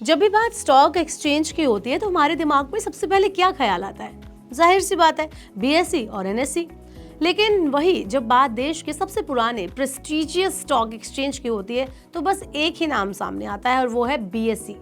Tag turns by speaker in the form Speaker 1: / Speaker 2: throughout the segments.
Speaker 1: जब भी बात स्टॉक एक्सचेंज की होती है तो हमारे दिमाग में सबसे पहले क्या ख्याल आता है? जाहिर सी बात है, बीएसई और एनएसई। लेकिन वही जब बात देश के सबसे पुराने प्रेस्टीजियस स्टॉक एक्सचेंज की होती है तो बस एक ही नाम सामने आता है और वो है बीएसई।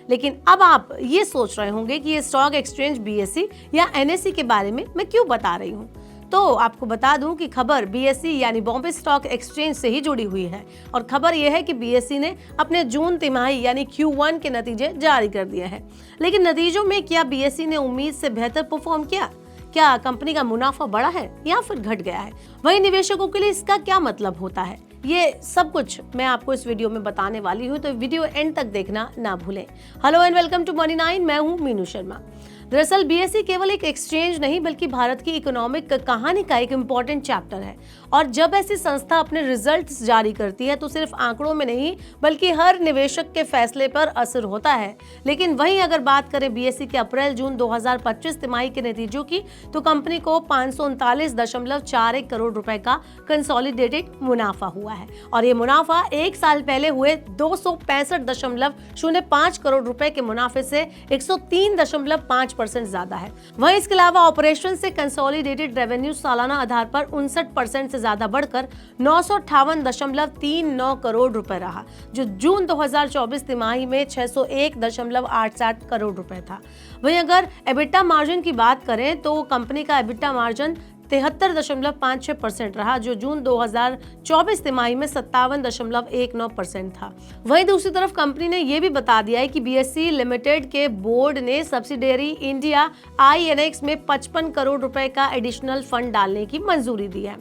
Speaker 1: लेकिन अब आप ये सोच रहे होंगे कि ये स्टॉक एक्सचेंज बीएसई या एनएसई के बारे में मैं क्यों बता रही हूँ। तो आपको बता दूं कि खबर बीएसई यानी बॉम्बे स्टॉक एक्सचेंज से ही जुड़ी हुई है और खबर यह है कि बीएसई ने अपने जून तिमाही यानी Q1 के नतीजे जारी कर दिए हैं। लेकिन नतीजों में क्या बीएसई ने उम्मीद से बेहतर परफॉर्म किया? क्या कंपनी का मुनाफा बढ़ा है या फिर घट गया है? वहीं निवेशकों के लिए इसका क्या मतलब होता है? ये सब कुछ मैं आपको इस वीडियो में बताने वाली हूँ, तो वीडियो एंड तक देखना ना भूलें। Hello and welcome to money 9, मैं हूँ मीनू शर्मा। दरअसल बीएसई केवल एक एक्सचेंज नहीं बल्कि भारत की इकोनॉमिक कहानी का एक इम्पॉर्टेंट चैप्टर है। और जब ऐसी संस्था अपने रिजल्ट्स जारी करती है तो सिर्फ आंकड़ों में नहीं बल्कि हर निवेशक के फैसले पर असर होता है। लेकिन वहीं अगर बात करें बीएसई के अप्रैल-जून 2025 तिमाही के नतीजों की तो कंपनी को 539.41 करोड़ रुपए का कंसोलिडेटेड मुनाफा हुआ है और ये मुनाफा एक साल पहले हुए 265.05 करोड़ रुपए के मुनाफे से 103.5% ज्यादा है। वहीं इसके अलावा ऑपरेशन से कंसोलिडेटेड रेवेन्यू सालाना आधार पर 59% से ज्यादा बढ़कर 958.39 करोड़ रुपए रहा, जो जून 2024 तिमाही में 601.87 करोड़ रुपए था। वहीं अगर एबिटा मार्जिन की बात करें तो कंपनी का एबिटा मार्जिन 73.56% रहा, जो जून 2024 तिमाही में 57.19% था। वहीं दूसरी तरफ कंपनी ने यह भी बता दिया है कि बीएसई लिमिटेड के बोर्ड ने सब्सिडियरी इंडिया आईएनएक्स में 55 करोड़ रुपए का एडिशनल फंड डालने की मंजूरी दी है।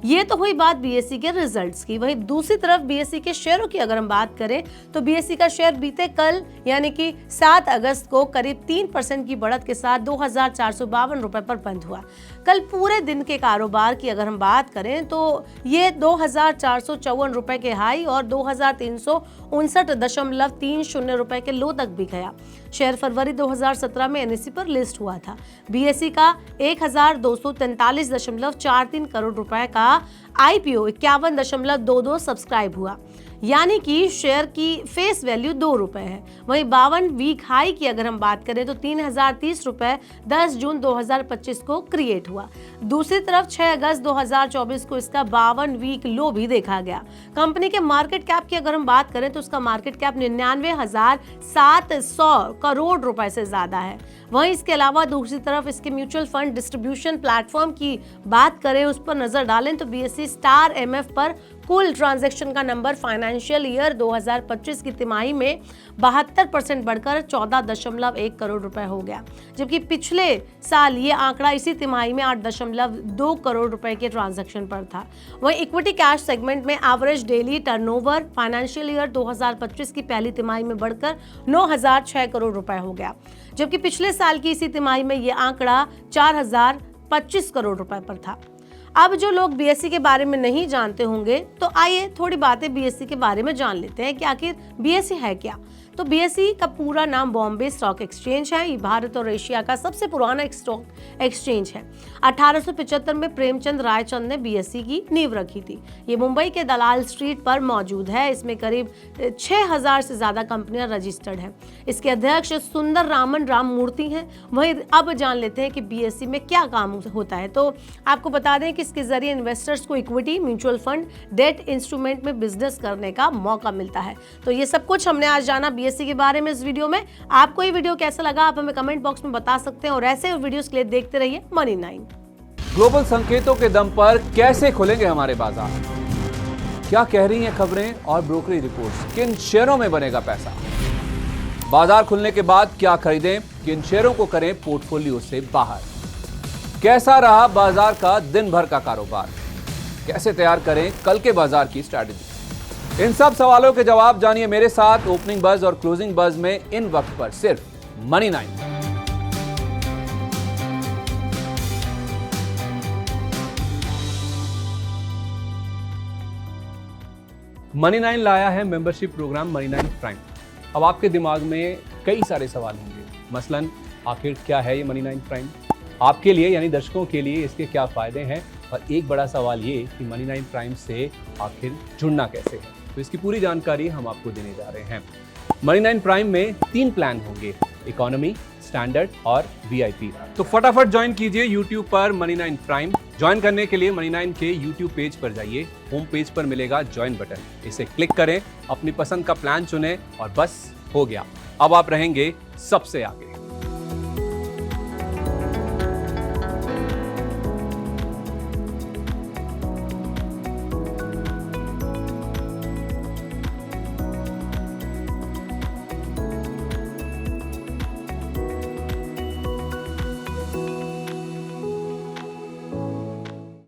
Speaker 1: ये तो हुई बात बीएसई के रिजल्ट्स की। वहीं दूसरी तरफ बीएसई के शेयरों की अगर हम बात करें तो बीएसई का शेयर बीते कल यानी कि 7 अगस्त को करीब 3% की बढ़त के साथ 2,452 रुपए पर बंद हुआ। कल पूरे दिन के कारोबार की अगर हम बात करें तो ये 2,454 रुपए के हाई और 2,359.30 रुपए के लो तक भी गया। शेयर फरवरी 2017 में एनएसई पर लिस्ट हुआ था। बीएसई का 1,243.43 करोड़ रुपए का आईपीओ 51.22 सब्सक्राइब हुआ, यानी कि शेयर की फेस वैल्यू 2 रुपए है। वहीं 52 वीक हाई की अगर हम बात करें तो 3,030 रुपए 10 जून 2025 को क्रिएट हुआ। दूसरी तरफ 6 अगस्त 2024 को इसका 52 वीक लो भी देखा गया। कंपनी के मार्केट कैप की अगर हम बात करें तो उसका मार्केट कैप 99,700 करोड़ रुपए से ज्यादा है। वहीं इसके अलावा दूसरी तरफ इसके म्यूचुअल फंड डिस्ट्रीब्यूशन प्लेटफॉर्म की बात करें, उस पर नजर डालें तो बीएसई स्टार एमएफ पर कुल ट्रांजैक्शन का नंबर फाइनेंशियल ईयर 2025 की तिमाही में 72% बढ़कर 14.1 करोड़ रुपए हो गया, जबकि पिछले साल ये आंकड़ा इसी तिमाही में 8.2 करोड़ रुपए के ट्रांजैक्शन पर था। वहीं इक्विटी कैश सेगमेंट में average daily turnover financial year 2025 की पहली तिमाही में बढ़कर 9,006 करोड़ रुपए हो गया, जबकि पिछले साल की इसी तिमाही में ये आंकड़ा 4,025 करोड़ रुपए पर था। अब जो लोग बीएसई के बारे में नहीं जानते होंगे तो आइए थोड़ी बातें बीएसई के बारे में जान लेते हैं कि आखिर बीएसई है क्या। तो बीएसई का पूरा नाम बॉम्बे स्टॉक एक्सचेंज है। ये भारत और एशिया का सबसे पुराना स्टॉक एक्सचेंज है। 1875 में प्रेमचंद रायचंद ने बीएसई की नींव रखी थी। ये मुंबई के दलाल स्ट्रीट पर मौजूद है। इसमें करीब 6,000 से ज्यादा कंपनियां रजिस्टर्ड हैं। इसके अध्यक्ष सुंदर रामन राममूर्ति हैं। वहीं अब जान लेते हैं कि बीएसई में क्या काम होता है। तो आपको बता दें कि इसके जरिए इन्वेस्टर्स को equity, mutual fund, debt instrument में बिजनेस करने का मौका मिलता है। तो ये सब कुछ हमने आज जाना बीएसई के बारे में इस वीडियो में। आपको ये वीडियो कैसा लगा आप हमें कमेंट बॉक्स में बता सकते हैं और ऐसे वीडियोस के लिए देखते रहिए मनी 9।
Speaker 2: ग्लोबल संकेतों के दम पर कैसे खुलेंगे हमारे बाजार? क्या कह रही हैं खबरें और ब्रोकरी रिपोर्ट्स? किन शेयरों में बनेगा पैसा? बाजार खुलने के बाद क्या खरीदें? किन शेयरों को करें पोर्टफोलियो से बाहर? कैसा रहा बाजार का दिन भर का कारोबार? कैसे तैयार करें कल के बाजार की स्ट्रैटेजी? इन सब सवालों के जवाब जानिए मेरे साथ ओपनिंग बज और क्लोजिंग बज में इन वक्त पर सिर्फ मनी 9। मनी 9 लाया है मेंबरशिप प्रोग्राम मनी 9 प्राइम। अब आपके दिमाग में कई सारे सवाल होंगे, मसलन आखिर क्या है ये मनी 9 प्राइम? आपके लिए यानी दर्शकों के लिए इसके क्या फायदे हैं और एक बड़ा सवाल ये कि मनी 9 प्राइम से आखिर जुड़ना कैसे है, तो इसकी पूरी जानकारी हम आपको देने जा रहे हैं। मनी 9 प्राइम में 3 प्लान होंगे, इकोनॉमी, स्टैंडर्ड और वीआईपी। तो फटाफट ज्वाइन कीजिए YouTube पर मनी 9 प्राइम। ज्वाइन करने के लिए मनी 9 के YouTube पेज पर जाइए, होम पेज पर मिलेगा ज्वाइन बटन, इसे क्लिक करें, अपनी पसंद का प्लान चुनें और बस हो गया, अब आप रहेंगे सबसे आगे।